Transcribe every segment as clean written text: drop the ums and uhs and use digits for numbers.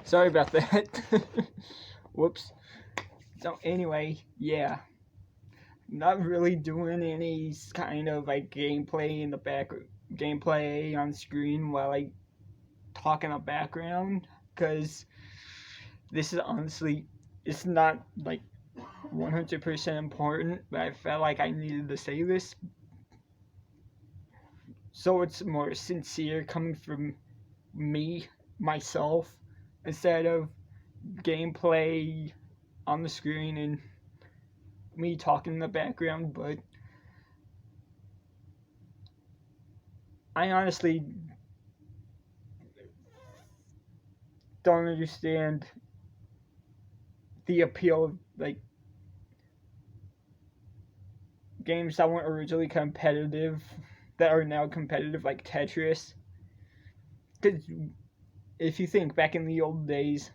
Sorry about that. Whoops. So anyway, yeah, not really doing any kind of like gameplay in the back, gameplay on screen while I talk in the background, because this is honestly, it's not like 100% important, but I felt like I needed to say this, so it's more sincere coming from me, myself, instead of gameplay on the screen and me talking in the background. But I honestly don't understand the appeal of like games that weren't originally competitive that are now competitive, like Tetris. Because if you think back in the old days,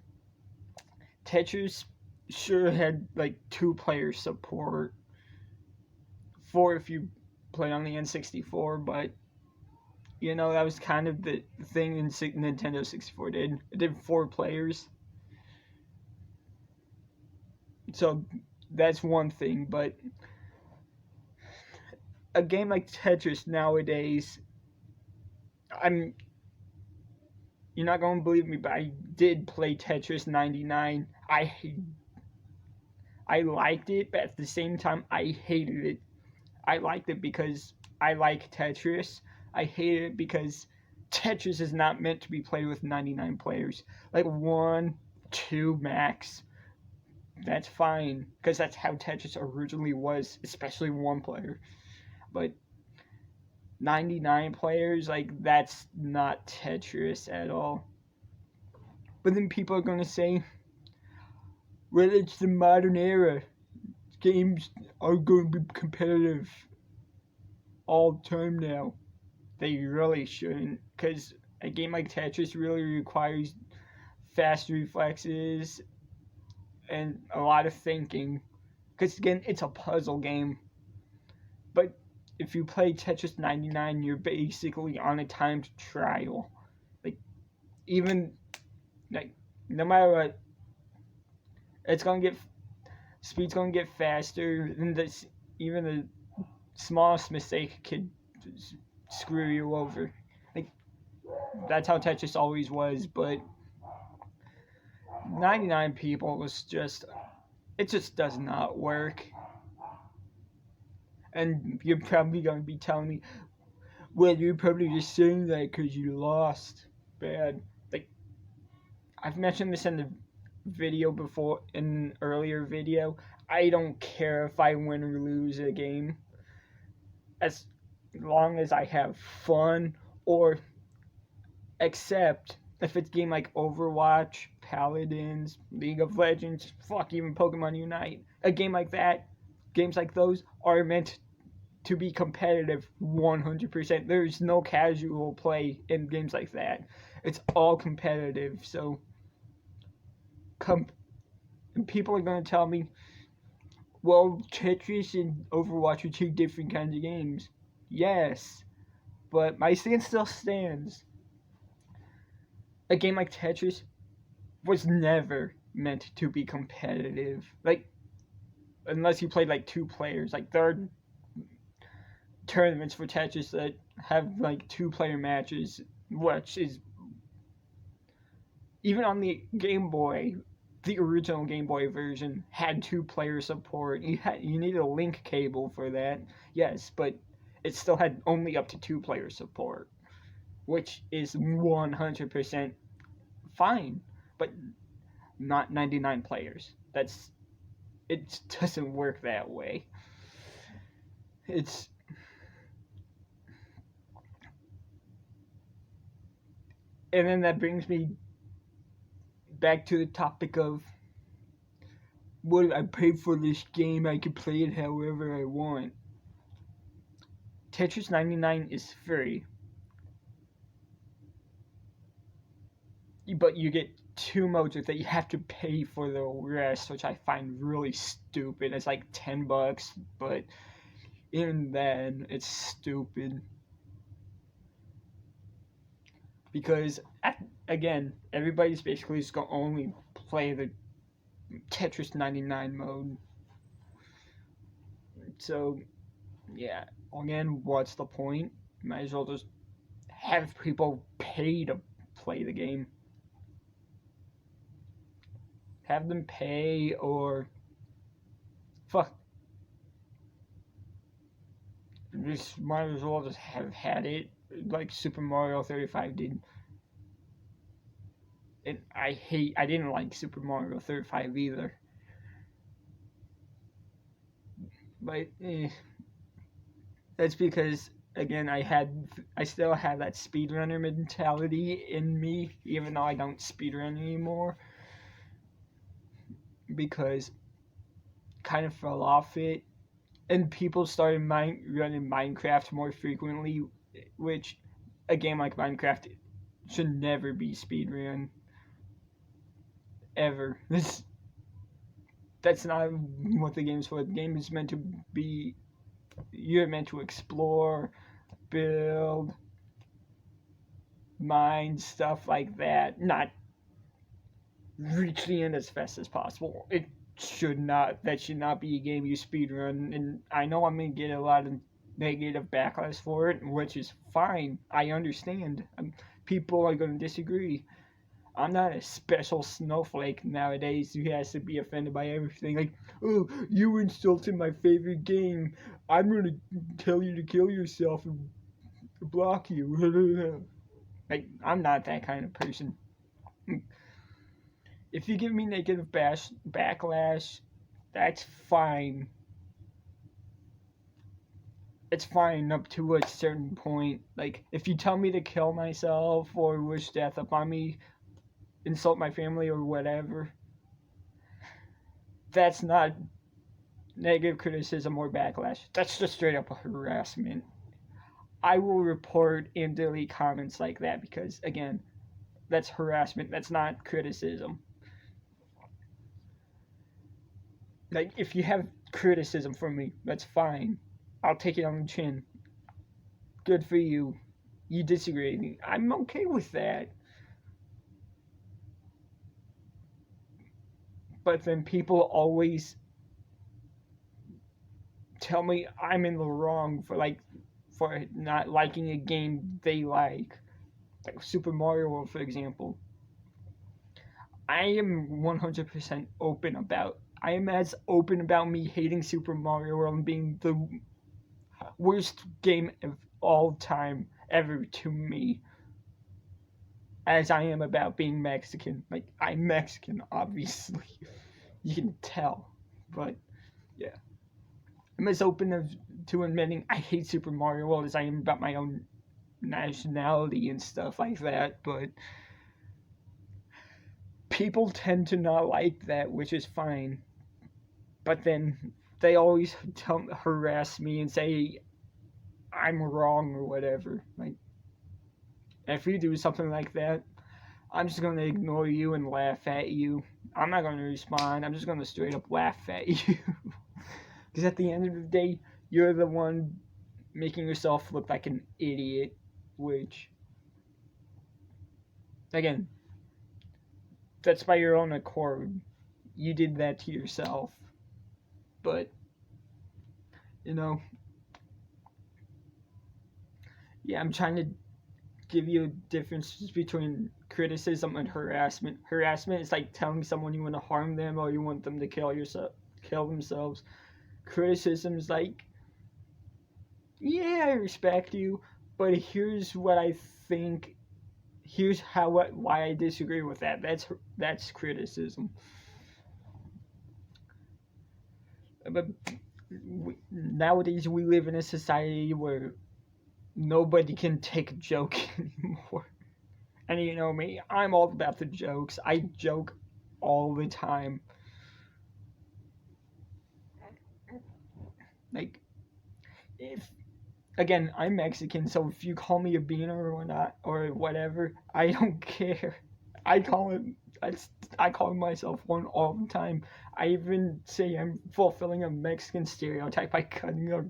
Tetris sure had like 2 player support for if you played on the N64, but you know that was kind of the thing in Nintendo 64 did. It did 4 players, so that's one thing. But a game like Tetris nowadays, I'm you're not gonna believe me, but I did play Tetris 99. I liked it, but at the same time I hated it. I liked it because I like Tetris. I hate it because Tetris is not meant to be played with 99 players. Like 1, 2 max. That's fine because that's how Tetris originally was, especially 1 player. But 99 players, like that's not Tetris at all. But then people are going to say, well, it's the modern era. Games are going to be competitive all the time now. They really shouldn't, because a game like Tetris really requires fast reflexes and a lot of thinking. Because again, it's a puzzle game. But if you play Tetris 99, you're basically on a timed trial. Like, even, like, no matter what, it's gonna get, speed's gonna get faster, and this, even the smallest mistake could screw you over. Like, that's how Tetris always was, but 99 people was just, it just does not work. And you're probably going to be telling me, well, you're probably just saying that because you lost bad. Like, I've mentioned this in the video before, in an earlier video. I don't care if I win or lose a game, as long as I have fun, or except if it's a game like Overwatch, Paladins, League of Legends, fuck, even Pokemon Unite. A game like that, games like those are meant to be competitive 100%. There's no casual play in games like that. It's all competitive. So people are going to tell me, well, Tetris and Overwatch are 2 different kinds of games. Yes, but my stance still stands. A game like Tetris was never meant to be competitive. Like, unless you played like 2 players. Like, there are tournaments for Tetris that have like 2 player matches, which is, even on the Game Boy, the original Game Boy version had 2 player support. You needed a link cable for that, yes, but it still had only up to 2 player support, which is 100% fine, but not 99 players. It doesn't work that way. It's and then that brings me back to the topic of, what, I paid for this game, I can play it however I want. Tetris 99 is free, but you get 2 modes with it. You have to pay for the rest, which I find really stupid. It's like $10, but even then, it's stupid. because again, everybody's basically just gonna only play the Tetris 99 mode. So yeah, again, what's the point? Might as well just have people pay to play the game. Have them pay or fuck. Just might as well just have had it like Super Mario 35 did. And I didn't like Super Mario 35 either. But that's because again I still have that speedrunner mentality in me, even though I don't speedrun anymore. Because kind of fell off it. And people started running Minecraft more frequently, which a game like Minecraft should never be speedrun. Ever. That's not what the game's for. The game is meant to be. You're meant to explore, build, mine, stuff like that. Not reach the end as fast as possible. That should not be a game you speedrun. And I know I'm gonna get a lot of negative backlash for it, which is fine. I understand. People are gonna disagree. I'm not a special snowflake nowadays who has to be offended by everything. Like, oh, you insulted my favorite game. I'm gonna tell you to kill yourself and block you. Like, I'm not that kind of person. If you give me negative backlash, that's fine. It's fine up to a certain point. Like, if you tell me to kill myself or wish death upon me, insult my family or whatever, that's not negative criticism or backlash. That's just straight up harassment. I will report and delete comments like that because, again, that's harassment. That's not criticism. Like, if you have criticism from me, that's fine. I'll take it on the chin. Good for you. You disagree. I'm okay with that. But then people always tell me I'm in the wrong for not liking a game they like Super Mario World, for example. I am 100% open about. I am as open about me hating Super Mario World and being the worst game of all time ever to me as I am about being Mexican. Like, I'm Mexican, obviously. You can tell. But, yeah. I'm as open to admitting I hate Super Mario World as I am about my own nationality and stuff like that. But people tend to not like that, which is fine. But then they always harass me and say I'm wrong or whatever. Like, if you do something like that, I'm just going to ignore you and laugh at you. I'm not going to respond. I'm just going to straight up laugh at you. Because at the end of the day, you're the one making yourself look like an idiot. Which, again, that's by your own accord. You did that to yourself. But, yeah, I'm trying to give you differences between criticism and harassment. Harassment is like telling someone you want to harm them or you want them to kill themselves. Criticism is like, yeah, I respect you, but here's what I think. Here's why I disagree with that. That's criticism. But nowadays we live in a society where nobody can take a joke anymore. And you know me, I'm all about the jokes. I joke all the time. Like, again, I'm Mexican, so if you call me a beaner or not, or whatever, I don't care. I call myself one all the time. I even say I'm fulfilling a Mexican stereotype by cutting a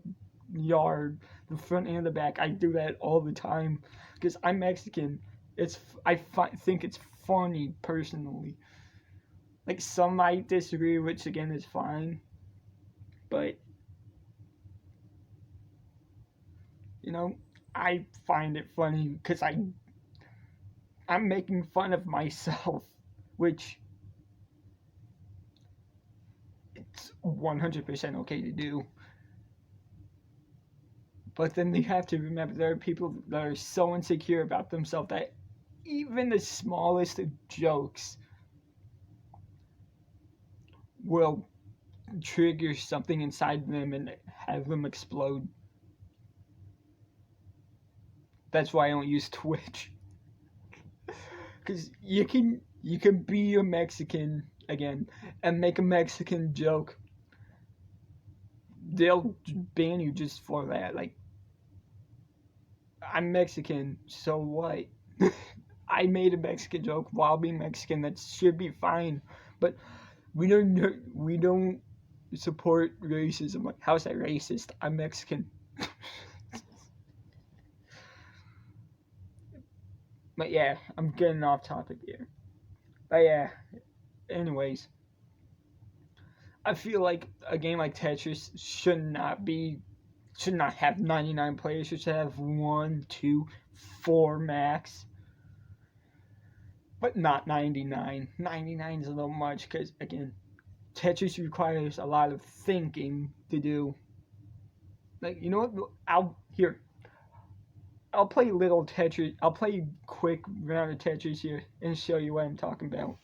yard, the front and the back. I do that all the time because I'm Mexican. think it's funny personally. Like some might disagree, which again is fine, but you know, I find it funny because I'm making fun of myself, which it's 100% okay to do. But then you have to remember there are people that are so insecure about themselves that even the smallest of jokes will trigger something inside them and have them explode. That's why I don't use Twitch. Because you can be a Mexican again and make a Mexican joke. They'll ban you just for that. Like, I'm Mexican, so what? I made a Mexican joke while being Mexican. That should be fine. But we don't support racism. Like, how's that racist? I'm Mexican. But yeah, I'm getting off topic here. But yeah, anyways, I feel like a game like Tetris should not have 99 players. It should have one, two, four max, but not 99. 99 is a little much because again, Tetris requires a lot of thinking to do. Like, you know what? I'll play little Tetris. I'll play quick round of Tetris here and show you what I'm talking about.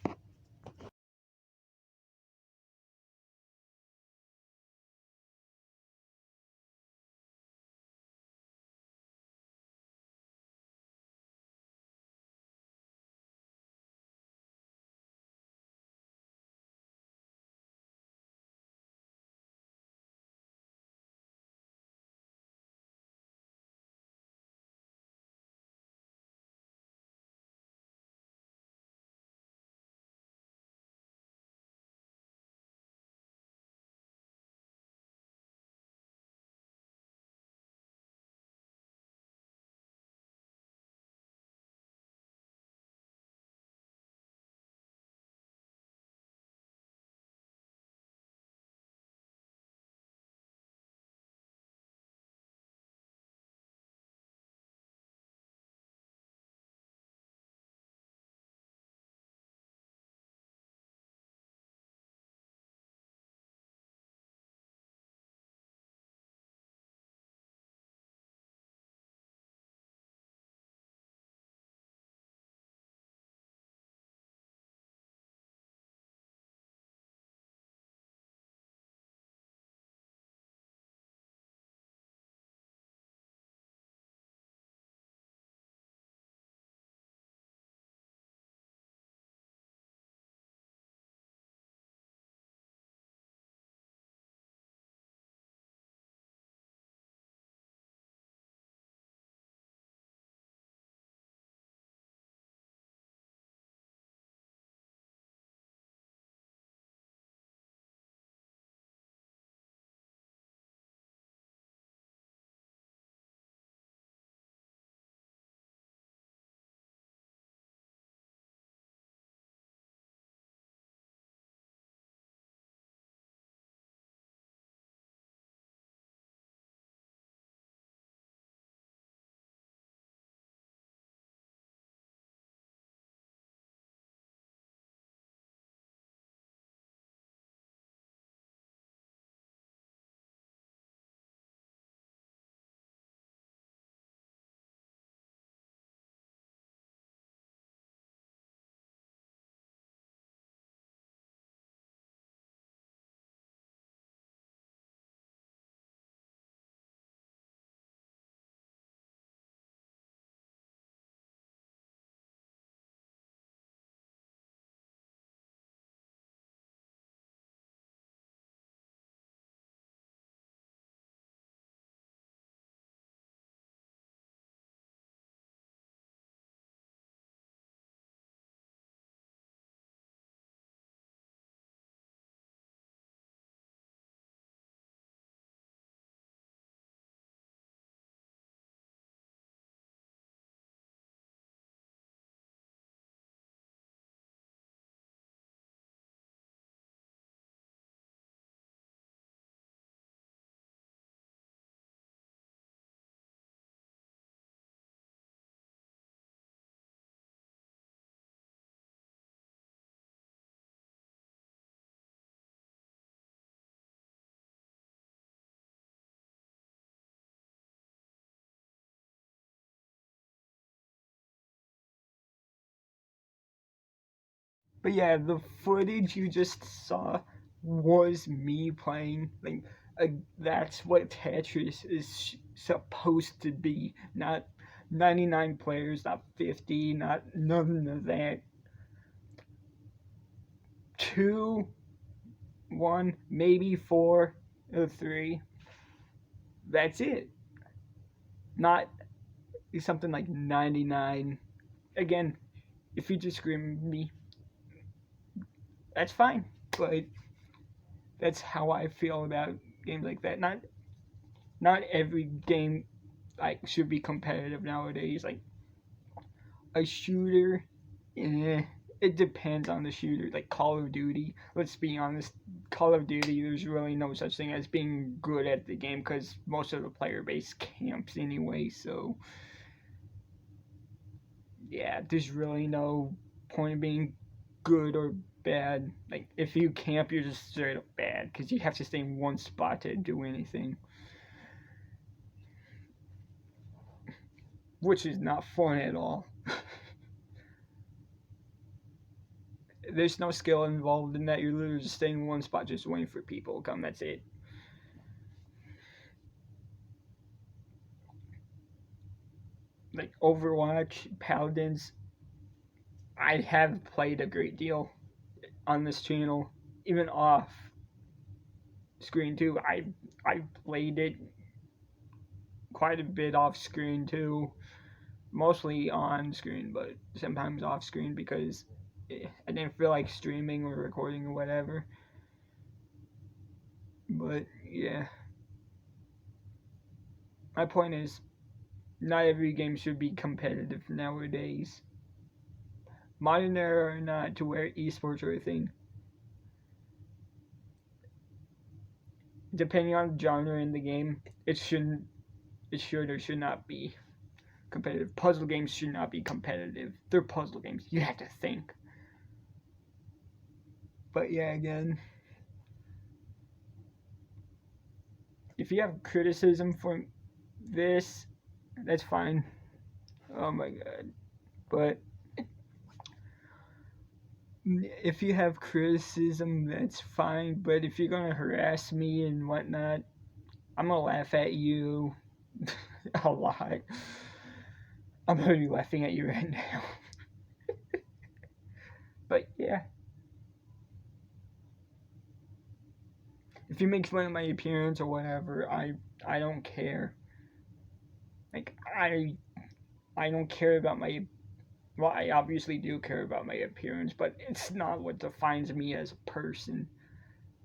But yeah, the footage you just saw was me playing. Like, that's what Tetris is supposed to be. Not 99 players, not 50, not none of that. Two, one, maybe four or three. That's it. Not something like 99. Again, if you disagree with me, that's fine. But that's how I feel about games like that. Not every game like should be competitive nowadays. Like a shooter, eh, it depends on the shooter. Like Call of Duty, let's be honest, Call of Duty, there's really no such thing as being good at the game because most of the player base camps anyway. So yeah, there's really no point in being good or bad. Like if you camp, you're just straight up bad because you have to stay in one spot to do anything, which is not fun at all. There's no skill involved in that. You're literally just staying in one spot, just waiting for people to come. That's it. Like Overwatch, Paladins, I have played a great deal on this channel, even off screen too. I played it quite a bit off screen too, mostly on screen, but sometimes off screen because I didn't feel like streaming or recording or whatever. But yeah, my point is, not every game should be competitive nowadays. Modern era or not, to where esports are a thing. Depending on the genre in the game, it should or should not be competitive. Puzzle games should not be competitive. They're puzzle games. You have to think. But yeah, again, if you have criticism for this, that's fine. Oh my god. But if you have criticism, that's fine. But if you're gonna harass me and whatnot, I'm gonna laugh at you a lot. I'm gonna be laughing at you right now. But yeah. If you make fun of my appearance or whatever, I don't care. Like I don't care about my, well, I obviously do care about my appearance, but it's not what defines me as a person.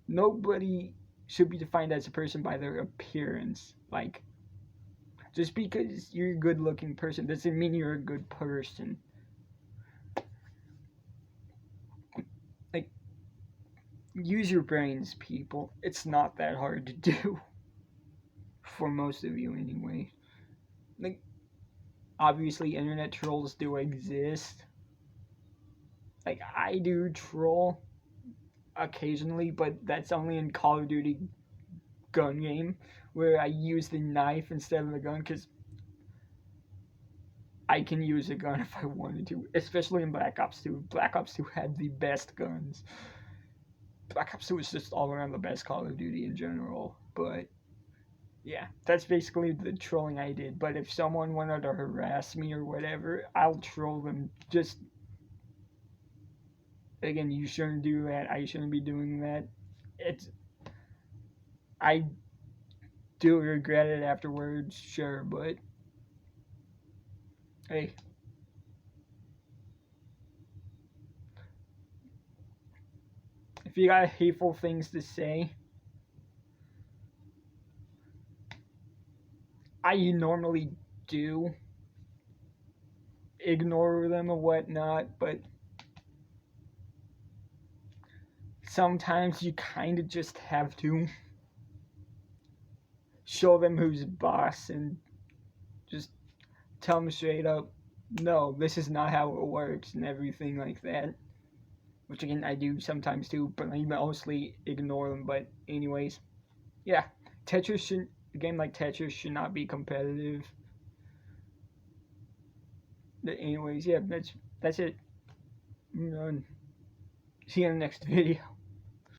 Nobody should be defined as a person by their appearance. Like, just because you're a good looking person doesn't mean you're a good person. Like, use your brains, people. It's not that hard to do. For most of you, anyway. Like, obviously, internet trolls do exist. Like, I do troll occasionally, but that's only in Call of Duty gun game where I use the knife instead of the gun because I can use a gun if I wanted to, especially in Black Ops 2. Black Ops 2 had the best guns. Black Ops 2 was just all around the best Call of Duty in general, but yeah, that's basically the trolling I did. But if someone wanted to harass me or whatever, I'll troll them. Just, again, you shouldn't do that. I shouldn't be doing that. I do regret it afterwards, sure, but hey. If you got hateful things to say, I normally do ignore them or whatnot, but sometimes you kind of just have to show them who's boss and just tell them straight up, no, this is not how it works and everything like that. Which again, I do sometimes too, but I mostly ignore them. But anyways, yeah, a game like Tetris should not be competitive. But anyways, yeah, that's it. I'm done. See you in the next video.